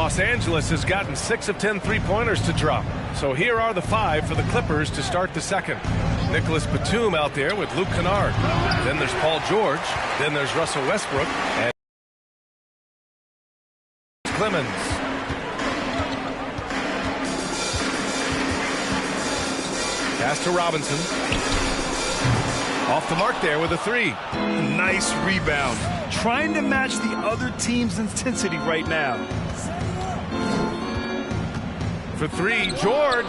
Los Angeles has gotten 6 of 10 three-pointers to drop. So here are the 5 for the Clippers to start the second. Nicholas Batum out there with Luke Kennard. Then there's Paul George. Then there's Russell Westbrook. And Clemens. Pass to Robinson. Off the mark there with a 3. Nice rebound. Trying to match the other team's intensity right now. For 3, George.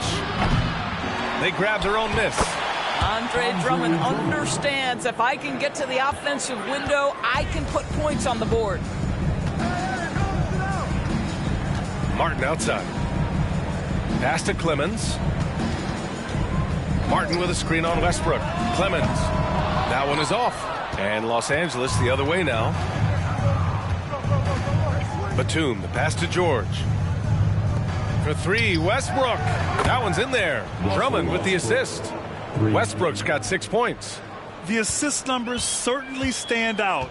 They grab their own miss. Andre Drummond understands if I can get to the offensive window, I can put points on the board. Martin outside. Pass to Clemens. Martin with a screen on Westbrook. Clemens. That one is off. And Los Angeles the other way now. Batum, the pass to George. For 3, Westbrook. That one's in there. Drummond with the assist. Westbrook's got 6 points. The assist numbers certainly stand out.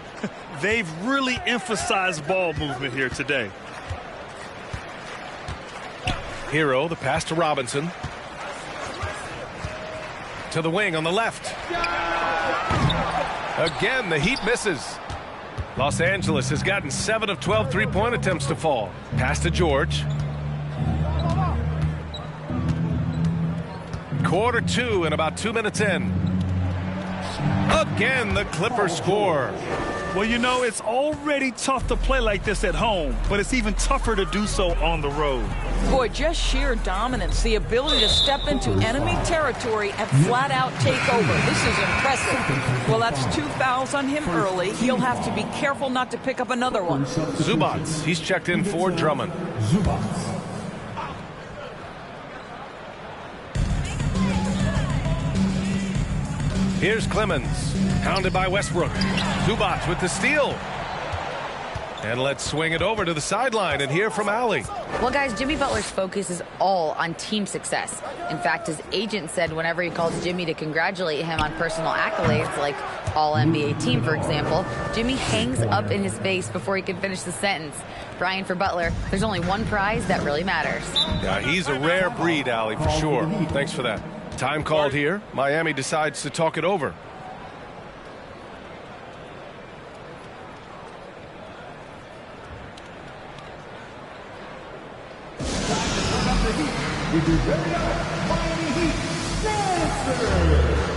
They've really emphasized ball movement here today. Hero, the pass to Robinson. To the wing on the left. Again, the Heat misses. Los Angeles has gotten 7 of 12 three-point attempts to fall. Pass to George. Quarter 2 and about 2 minutes in. Again, the Clippers score. Well, you know, it's already tough to play like this at home, but it's even tougher to do so on the road. Boy, just sheer dominance, the ability to step into enemy territory and flat out take over. This is impressive. Well, that's 2 fouls on him early. He'll have to be careful not to pick up another one. Zubats, he's checked in for Drummond. Here's Clemens, hounded by Westbrook. Zubats with the steal. And let's swing it over to the sideline and hear from Allie. Well, guys, Jimmy Butler's focus is all on team success. In fact, his agent said whenever he calls Jimmy to congratulate him on personal accolades, like All-NBA team, for example, Jimmy hangs up in his face before he can finish the sentence. Brian, for Butler, there's only one prize that really matters. Yeah, he's a rare breed, Allie, for sure. Thanks for that. Time called here. Miami decides to talk it over. Miami Heat, Stanford.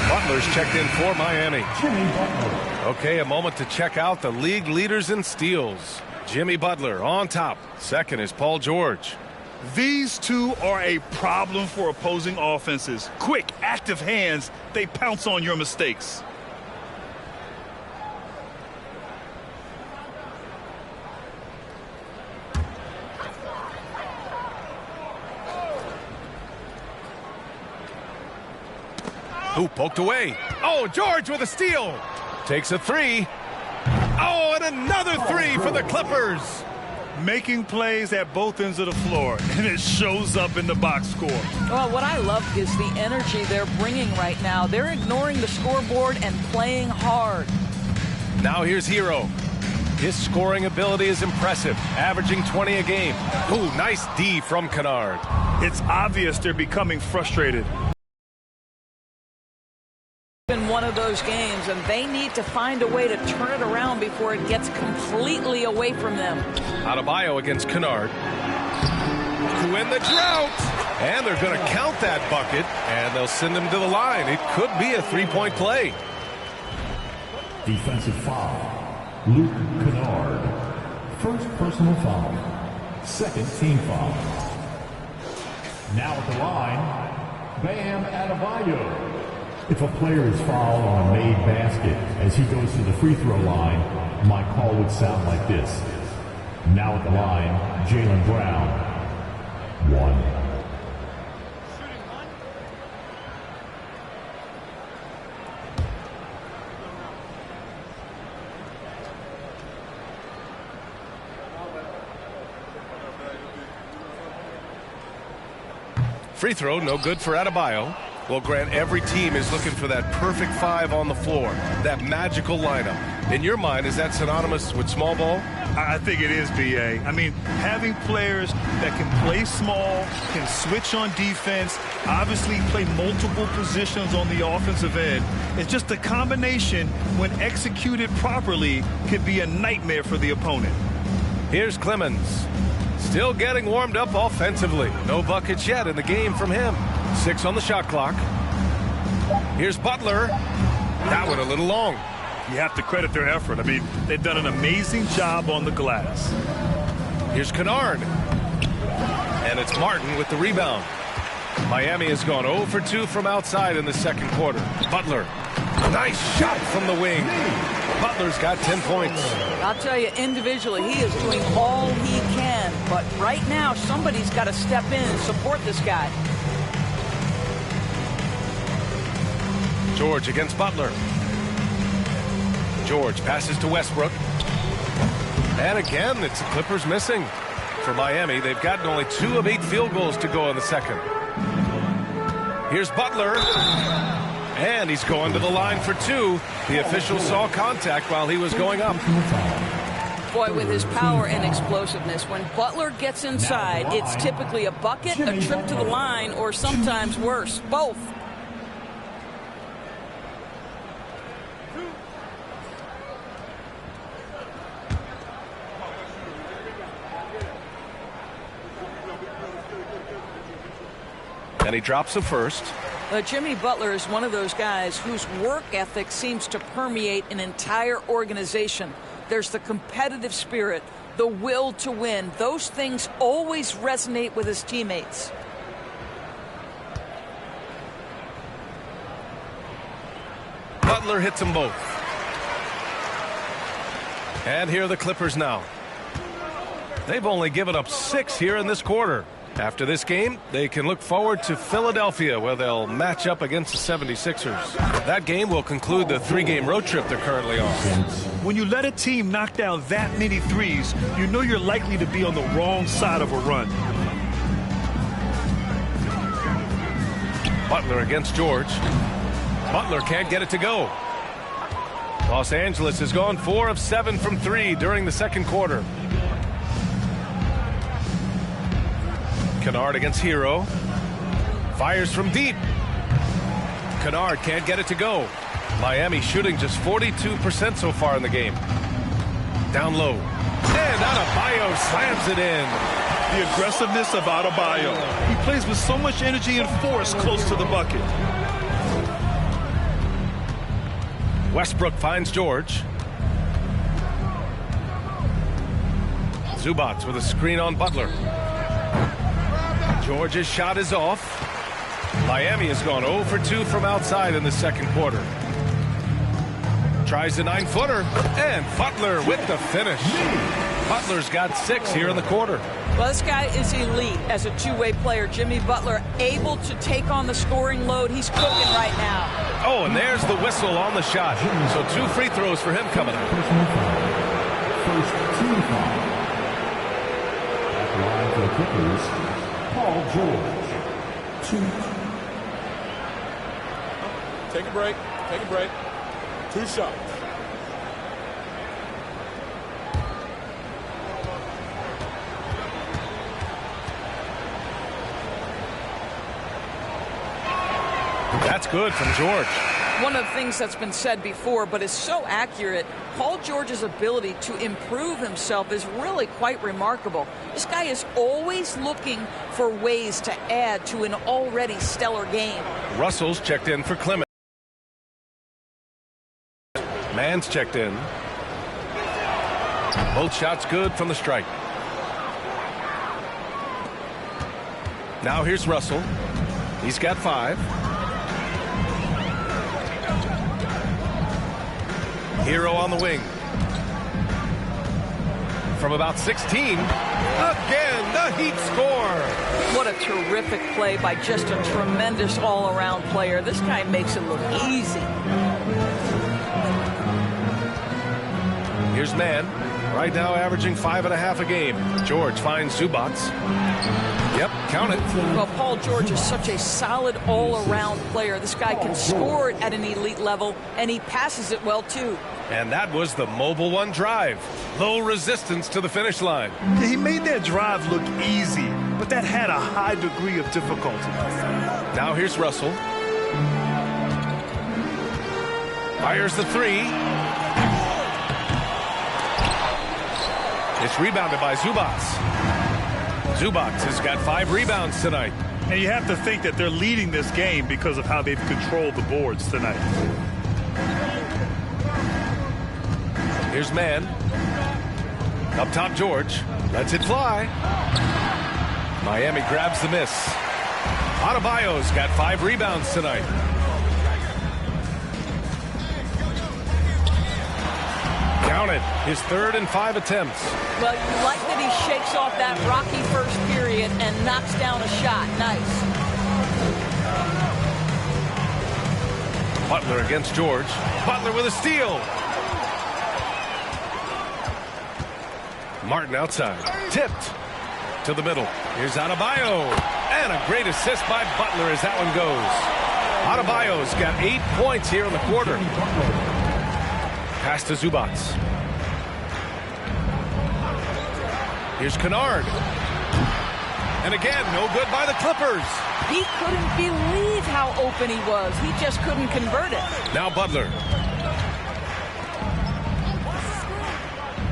Butler's checked in for Miami. Okay, a moment to check out the league leaders in steals. Jimmy Butler on top. Second is Paul George. These two are a problem for opposing offenses. Quick, active hands, they pounce on your mistakes. Who poked away? Oh, George with a steal. Takes a 3. Oh, and another 3 for the Clippers. Making plays at both ends of the floor, and it shows up in the box score. Well, what I love is the energy they're bringing right now. They're ignoring the scoreboard and playing hard. Now here's Hero. His scoring ability is impressive, averaging 20 a game. Ooh, nice D from Kennard. It's obvious they're becoming frustrated. in one of those games, and they need to find a way to turn it around before it gets completely away from them. Adebayo against Kennard. To win the drought. And they're going to count that bucket, and they'll send him to the line. It could be a three-point play. Defensive foul. Luke Kennard. First personal foul. Second team foul. Now at the line, Bam Adebayo. If a player is fouled on a made basket as he goes to the free throw line, my call would sound like this. Now at the line, Jaylen Brown. 1. Free throw, no good for Adebayo. Well, Grant, every team is looking for that perfect five on the floor, that magical lineup. In your mind, is that synonymous with small ball? I think it is, B.A. I mean, having players that can play small, can switch on defense, obviously play multiple positions on the offensive end. It's just a combination, when executed properly, could be a nightmare for the opponent. Here's Clemens. Still getting warmed up offensively. No buckets yet in the game from him. 6 on the shot clock. Here's Butler. That one a little long. You have to credit their effort. I mean, they've done an amazing job on the glass. Here's Kennard. And it's Martin with the rebound. Miami has gone 0 for 2 from outside in the second quarter. Butler. Nice shot from the wing. Butler's got 10 points. I'll tell you, individually, he is doing all he can. But right now, somebody's got to step in and support this guy. George against Butler. George passes to Westbrook. And again, it's the Clippers missing. For Miami, they've gotten only 2 of 8 field goals to go in the second. Here's Butler. And he's going to the line for 2. The official saw contact while he was going up. Boy, with his power and explosiveness, when Butler gets inside, it's typically a bucket, a trip to the line, or sometimes worse, both. And he drops the first. Jimmy Butler is one of those guys whose work ethic seems to permeate an entire organization. There's the competitive spirit, the will to win. Those things always resonate with his teammates. Butler hits them both. And here are the Clippers now. They've only given up 6 here in this quarter. After this game, they can look forward to Philadelphia, where they'll match up against the 76ers. That game will conclude the 3-game road trip they're currently on. When you let a team knock down that many threes, you know you're likely to be on the wrong side of a run. Butler against George. Butler can't get it to go. Los Angeles has gone 4 of 7 from 3 during the second quarter. Kennard against Hero. Fires from deep. Kennard can't get it to go. Miami shooting just 42% so far in the game. Down low. And Adebayo slams it in. The aggressiveness of Adebayo. He plays with so much energy and force close to the bucket. Westbrook finds George. Zubats with a screen on Butler. George's shot is off. Miami has gone 0 for 2 from outside in the second quarter. Tries the 9-footer, and Butler with the finish. Butler's got 6 here in the quarter. Well, this guy is elite as a two-way player. Jimmy Butler able to take on the scoring load. He's cooking right now. Oh, and there's the whistle on the shot. So 2 free throws for him coming up. First team foul. At the line for the Clippers, Paul George. 2. Take a break. Take a break. 2 shots. That's good from George. One of the things that's been said before, but is so accurate, Paul George's ability to improve himself is really quite remarkable. This guy is always looking for ways to add to an already stellar game. Russell's checked in for Clement. Mann's checked in. Both shots good from the strike. Now here's Russell. He's got 5. Hero on the wing. From about 16. Again, the Heat score. What a terrific play by just a tremendous all-around player. This guy makes it look easy. Here's Mann. Right now averaging 5.5 a game. George finds Zubac. Yep, count it. Well, Paul George is such a solid all-around player. This guy can score it at an elite level, and he passes it well, too. And that was the Mobile One drive. Low resistance to the finish line. Yeah, he made that drive look easy, but that had a high degree of difficulty. Now here's Russell. Fires the 3. It's rebounded by Zubac. Zubac has got 5 rebounds tonight. And you have to think that they're leading this game because of how they've controlled the boards tonight. Here's Mann. Up top, George. Lets it fly. Miami grabs the miss. Adebayo's got 5 rebounds tonight. Count it. His 3rd and 5 attempts. Well, you like that he shakes off that rocky first period and knocks down a shot. Nice. Butler against George. Butler with a steal. Martin outside. Tipped to the middle. Here's Adebayo. And a great assist by Butler as that one goes. Adebayo's got 8 points here in the quarter. Pass to Zubac. Here's Kennard. And again, no good by the Clippers. He couldn't believe how open he was. He just couldn't convert it. Now Butler.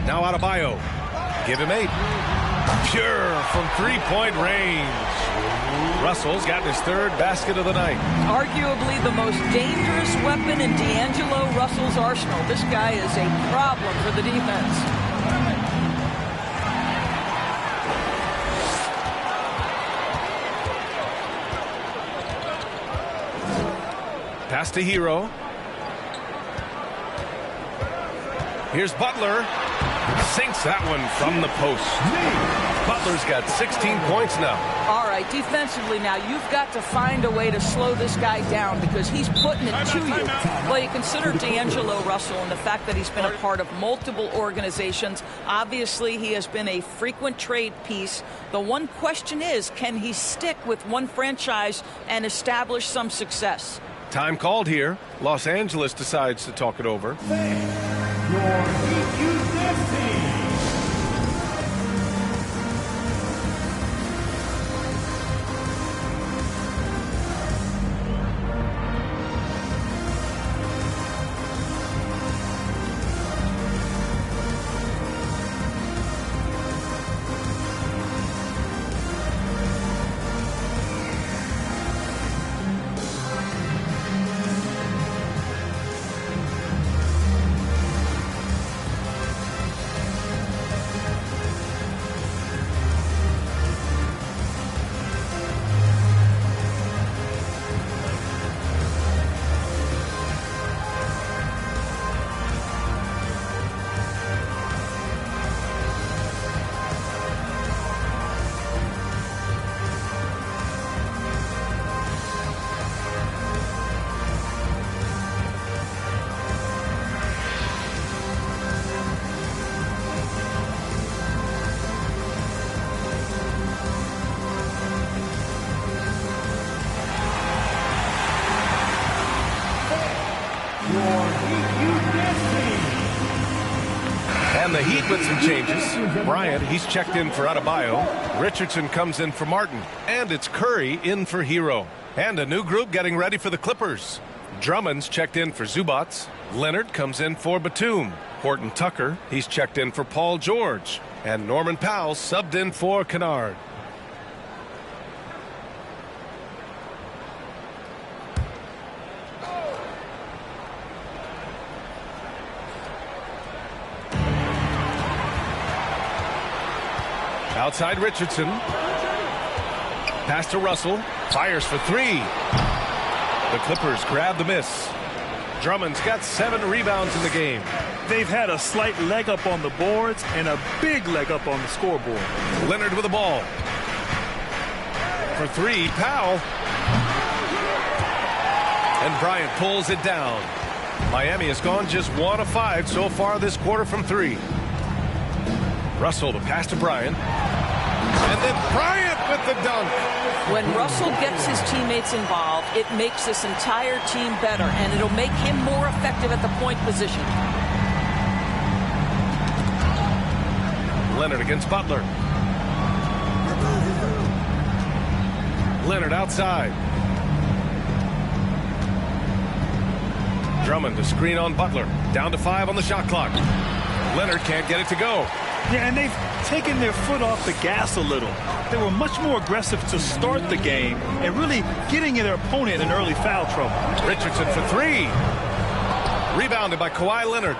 Now Adebayo. Give him 8. Pure from 3-point range. Russell's gotten his 3rd basket of the night. Arguably the most dangerous weapon in D'Angelo Russell's arsenal. This guy is a problem for the defense. Pass to Hero. Here's Butler. Sinks that one from the post. Butler's got 16 points now. All right, defensively now, you've got to find a way to slow this guy down because he's putting it to you. Well, you consider D'Angelo Russell and the fact that he's been a part of multiple organizations. Obviously, he has been a frequent trade piece. The one question is, can he stick with one franchise and establish some success? Time called here. Los Angeles decides to talk it over. And the Heat with some changes. Bryant, he's checked in for Adebayo. Richardson comes in for Martin. And it's Curry in for Hero. And a new group getting ready for the Clippers. Drummond's checked in for Zubats. Leonard comes in for Batum. Horton Tucker, he's checked in for Paul George. And Norman Powell subbed in for Kennard. Outside Richardson. Pass to Russell. Fires for three. The Clippers grab the miss. Drummond's got 7 rebounds in the game. They've had a slight leg up on the boards and a big leg up on the scoreboard. Leonard with the ball. For three, Powell. And Bryant pulls it down. Miami has gone just 1 of 5 so far this quarter from 3. Russell to pass to Bryant. And then Bryant with the dunk. When Russell gets his teammates involved, it makes this entire team better, and it'll make him more effective at the point position. Leonard against Butler. Leonard outside. Drummond to screen on Butler. Down to 5 on the shot clock. Leonard can't get it to go. Yeah, and they've taken their foot off the gas a little. They were much more aggressive to start the game and really getting their opponent in early foul trouble. Richardson for 3. Rebounded by Kawhi Leonard.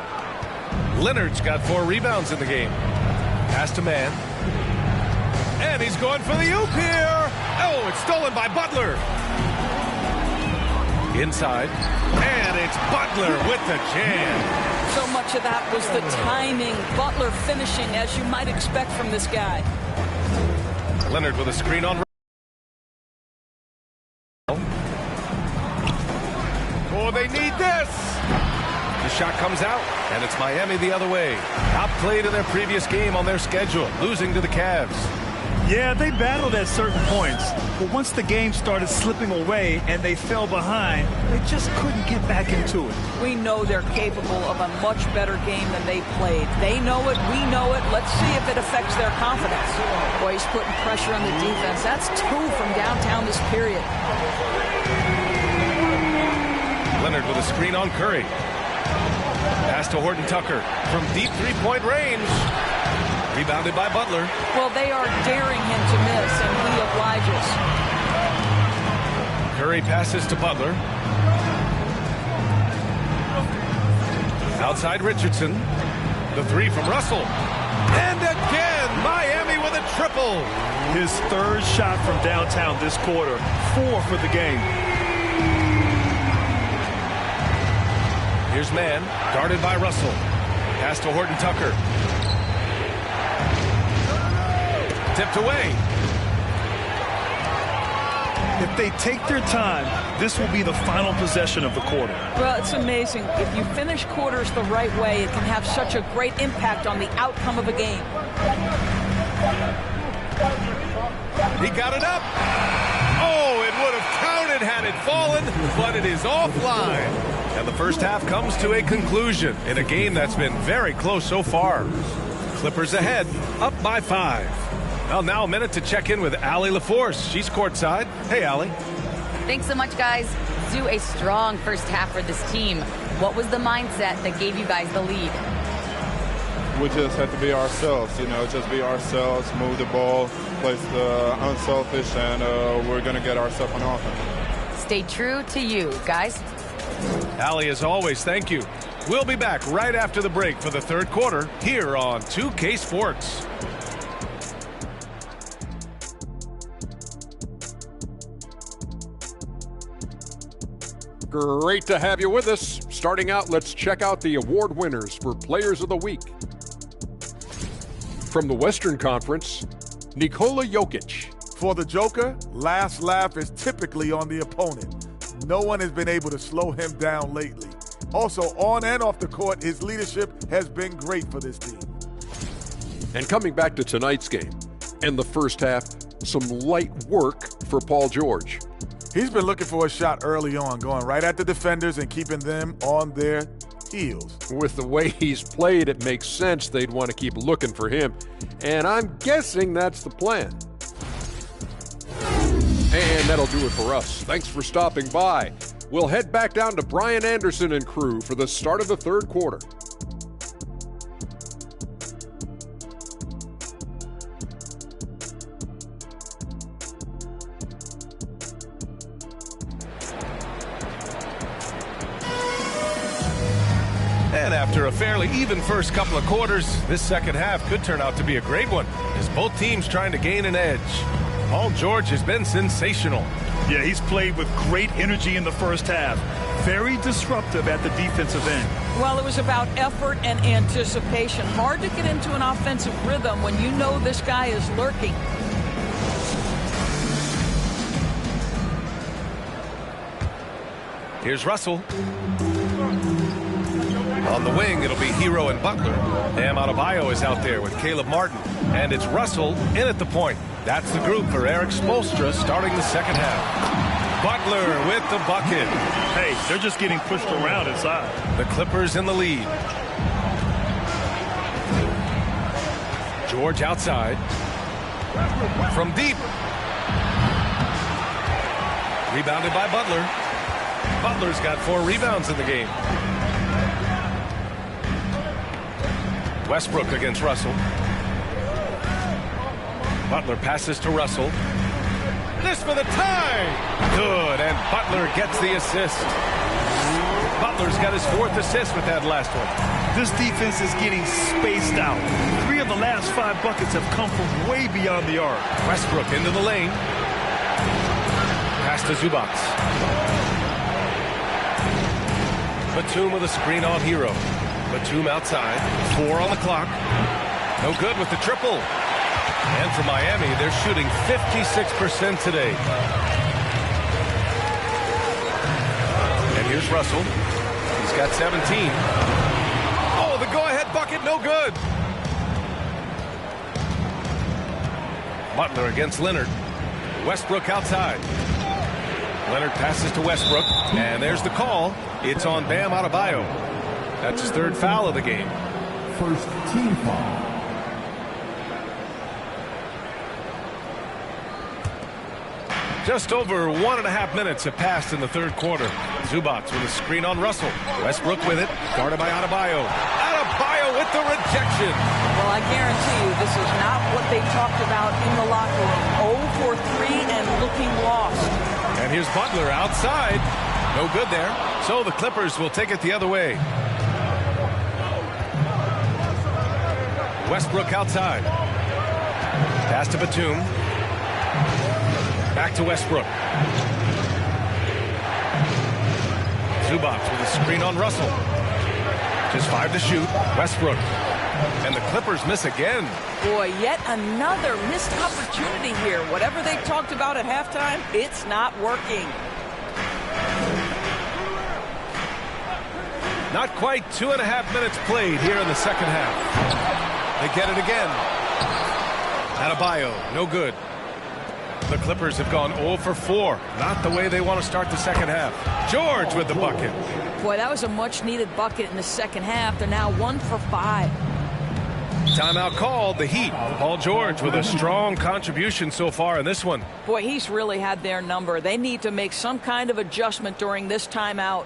Leonard's got 4 rebounds in the game. Pass to Mann. And he's going for the oop here. Oh, it's stolen by Butler. Inside. And it's Butler with the jam. So much of that was the timing. Butler finishing as you might expect from this guy. Leonard with a screen on. Oh, they need this. The shot comes out, and it's Miami the other way. Outplayed in their previous game on their schedule, losing to the Cavs. Yeah, they battled at certain points, but once the game started slipping away and they fell behind, they just couldn't get back into it. We know they're capable of a much better game than they played. They know it, we know it. Let's see if it affects their confidence. Boy, he's putting pressure on the defense. That's 2 from downtown this period. Leonard with a screen on Curry. Pass to Horton Tucker from deep 3-point range. Rebounded by Butler. Well, they are daring him to miss, and he obliges. Curry passes to Butler. Outside Richardson. The 3 from Russell. And again, Miami with a triple. His 3rd shot from downtown this quarter. 4 for the game. Here's Mann, guarded by Russell. Pass to Horton Tucker. Tipped away. If they take their time, this will be the final possession of the quarter. Well, it's amazing. If you finish quarters the right way, it can have such a great impact on the outcome of a game. He got it up. Oh, it would have counted had it fallen, but it is offline. And the first half comes to a conclusion in a game that's been very close so far. Clippers ahead, up by 5. Well, now a minute to check in with Allie LaForce. She's courtside. Hey, Allie. Thanks so much, guys. Do a strong first half for this team. What was the mindset that gave you guys the lead? We just have to be ourselves, just be ourselves, move the ball, play unselfish, and we're going to get ourselves on offense. Stay true to you, guys. Allie, as always, thank you. We'll be back right after the break for the 3rd quarter here on 2K Sports. Great to have you with us. Starting out, let's check out the award winners for Players of the Week. From the Western Conference, Nikola Jokic. For the Joker, last laugh is typically on the opponent. No one has been able to slow him down lately. Also, on and off the court, his leadership has been great for this team. And coming back to tonight's game, in the first half, some light work for Paul George. He's been looking for a shot early on, going right at the defenders and keeping them on their heels. With the way he's played, it makes sense they'd want to keep looking for him. And I'm guessing that's the plan. And that'll do it for us. Thanks for stopping by. We'll head back down to Brian Anderson and crew for the start of the third quarter. And after a fairly even first couple of quarters, this second half could turn out to be a great one, as both teams trying to gain an edge. Paul George has been sensational. Yeah, he's played with great energy in the first half. Very disruptive at the defensive end. Well, it was about effort and anticipation. Hard to get into an offensive rhythm when you know this guy is lurking. Here's Russell. On the wing, it'll be Hero and Butler. Bam Adebayo is out there with Caleb Martin. And it's Russell in at the point. That's the group for Eric Spoelstra starting the second half. Butler with the bucket. Hey, they're just getting pushed around inside. The Clippers in the lead. George outside. From deep. Rebounded by Butler. Butler's got 4 rebounds in the game. Westbrook against Russell. Butler passes to Russell. This for the tie. Good, and Butler gets the assist. Butler's got his 4th assist with that last one. This defense is getting spaced out. 3 of the last 5 buckets have come from way beyond the arc. Westbrook into the lane. Pass to Zubac. Batum with a screen on Hero. Batum outside. 4 on the clock. No good with the triple. And for Miami, they're shooting 56% today. And here's Russell. He's got 17. Oh, the go-ahead bucket, no good. Butler against Leonard. Westbrook outside. Leonard passes to Westbrook, and there's the call. It's on Bam Adebayo. That's his 3rd foul of the game. First team foul. Just over 1.5 minutes have passed in the third quarter. Zubac with a screen on Russell. Westbrook with it, guarded by Adebayo. Adebayo with the rejection. Well, I guarantee you this is not what they talked about in the locker room. 0 for 3 and looking lost. And here's Butler outside. No good there. So the Clippers will take it the other way. Westbrook outside. Pass to Batum. Back to Westbrook. Zubac with a screen on Russell. Just 5 to shoot. Westbrook. And the Clippers miss again. Boy, yet another missed opportunity here. Whatever they talked about at halftime, it's not working. Not quite 2.5 minutes played here in the second half. They get it again. Adebayo, no good. The Clippers have gone 0 for 4. Not the way they want to start the second half. George with the bucket. Boy, that was a much-needed bucket in the second half. They're now 1 for 5. Timeout called, the Heat. Paul George with a strong contribution so far in this one. Boy, he's really had their number. They need to make some kind of adjustment during this timeout.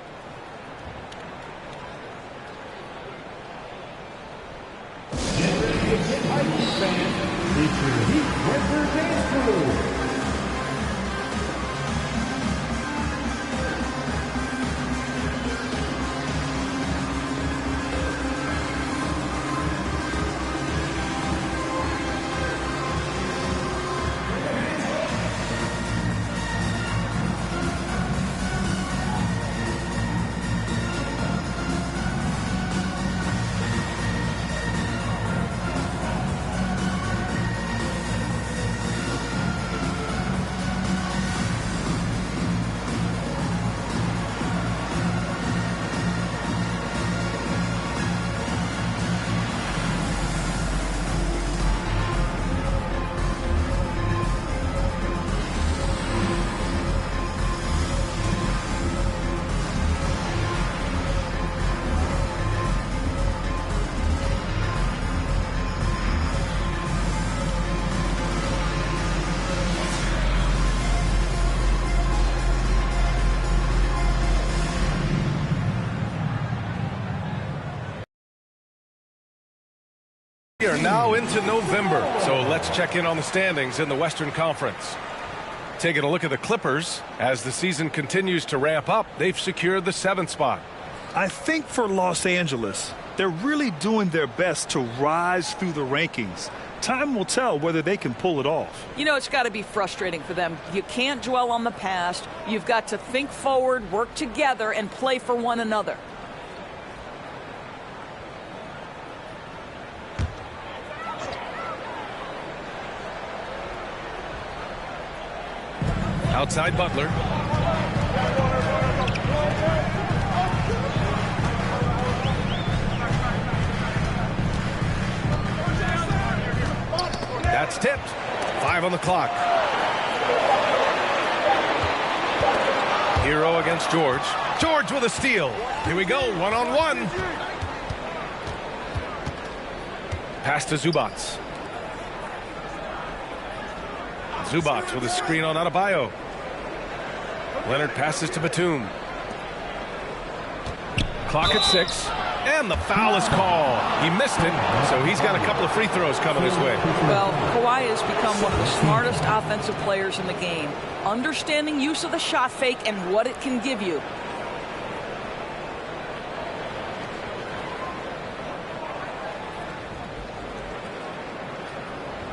We are now into November, so let's check in on the standings in the Western Conference. Taking a look at the Clippers, as the season continues to ramp up, they've secured the 7th spot. I think for Los Angeles, they're really doing their best to rise through the rankings. Time will tell whether they can pull it off. You know, it's got to be frustrating for them. You can't dwell on the past. You've got to think forward, work together, and play for one another. Outside Butler. That's tipped. 5 on the clock. Hero against George. George with a steal. Here we go, one-on-one. Pass to Zubac. Zubac with a screen on Adebayo. Leonard passes to Batum. Clock at 6. And the foul is called. He missed it, so he's got a couple of free throws coming his way. Well, Kawhi has become one of the smartest offensive players in the game. Understanding use of the shot fake and what it can give you.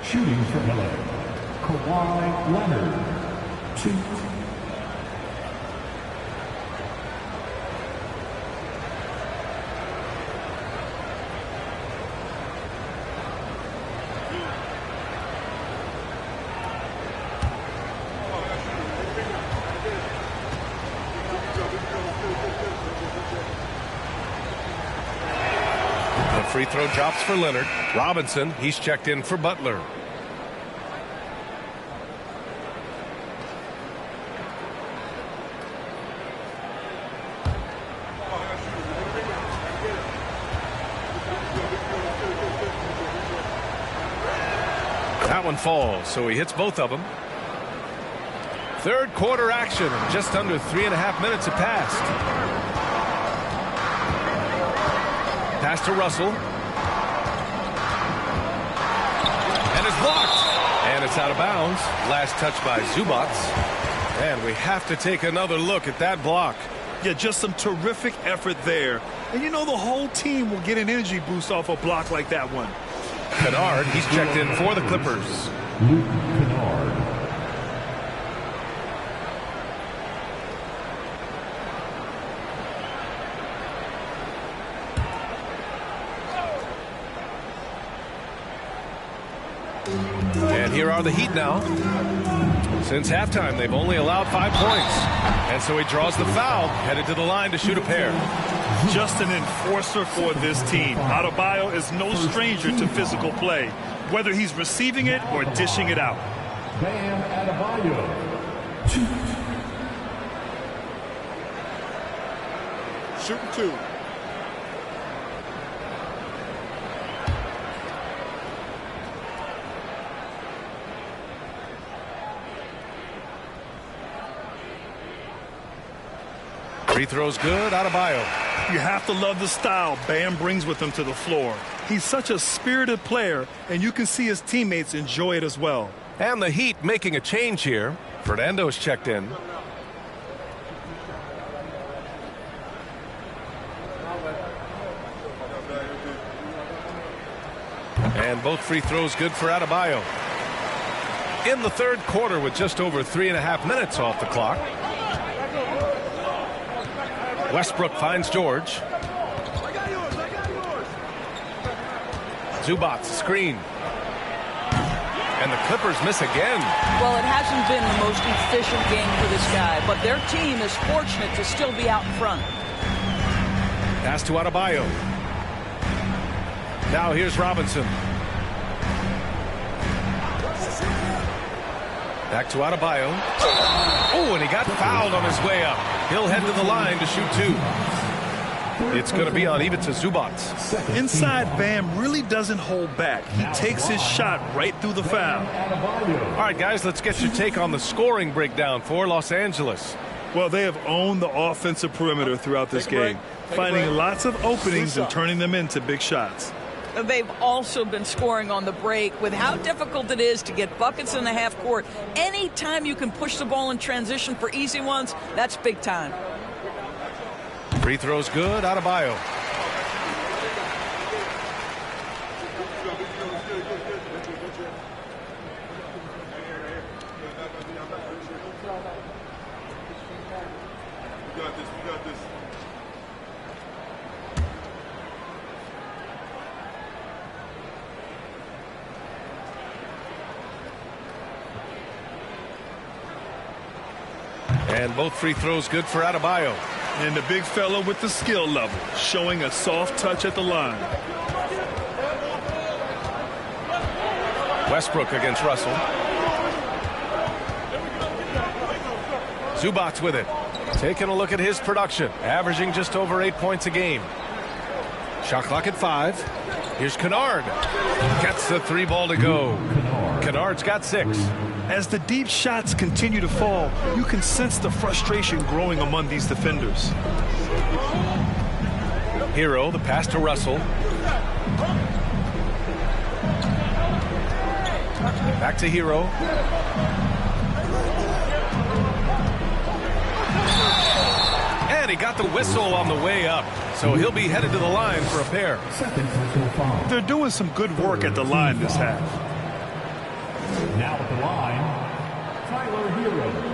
Shooting for LA, Kawhi Leonard, 2. Free throw drops for Leonard. Robinson, he's checked in for Butler. That one falls, so he hits both of them. Third quarter action. Just under 3.5 minutes have passed. Pass to Russell. And it's blocked. And it's out of bounds. Last touch by Zubac. And we have to take another look at that block. Yeah, just some terrific effort there. And you know the whole team will get an energy boost off a block like that one. Kennard, he's checked in for the Clippers. Luke Kennard. And here are the Heat now. Since halftime, they've only allowed 5 points. And so he draws the foul, headed to the line to shoot a pair. Just an enforcer for this team. Adebayo is no stranger to physical play, whether he's receiving it or dishing it out. Bam Adebayo, 2. Shooting 2. Free throw's good. Adebayo. You have to love the style Bam brings with him to the floor. He's such a spirited player, and you can see his teammates enjoy it as well. And the Heat making a change here. Fernando's checked in. And both free throws good for Adebayo. In the third quarter with just over 3.5 minutes off the clock. Westbrook finds George. Zubac screen. And the Clippers miss again. Well, it hasn't been the most efficient game for this guy, but their team is fortunate to still be out in front. Pass to Adebayo. Now here's Robinson. Back to Adebayo. Oh, and he got fouled on his way up. He'll head to the line to shoot 2. It's going to be on Ivica Zubac. Inside, Bam really doesn't hold back. He takes his shot right through the foul. All right, guys, let's get your take on the scoring breakdown for Los Angeles. Well, they have owned the offensive perimeter throughout this game, finding lots of openings and turning them into big shots. They've also been scoring on the break. With how difficult it is to get buckets in the half court, anytime you can push the ball in transition for easy ones, that's big time. Free throw's good. Adebayo. And both free throws good for Adebayo. And the big fella with the skill level, showing a soft touch at the line. Westbrook against Russell. Zubac with it. Taking a look at his production. Averaging just over 8 points a game. Shot clock at 5. Here's Kennard. Gets the 3 ball to go. Kennard's got 6. As the deep shots continue to fall, you can sense the frustration growing among these defenders. Hero, the pass to Russell. Back to Hero. And he got the whistle on the way up. So he'll be headed to the line for a pair. They're doing some good work at the line this half. Now at the line, Tyler Hero.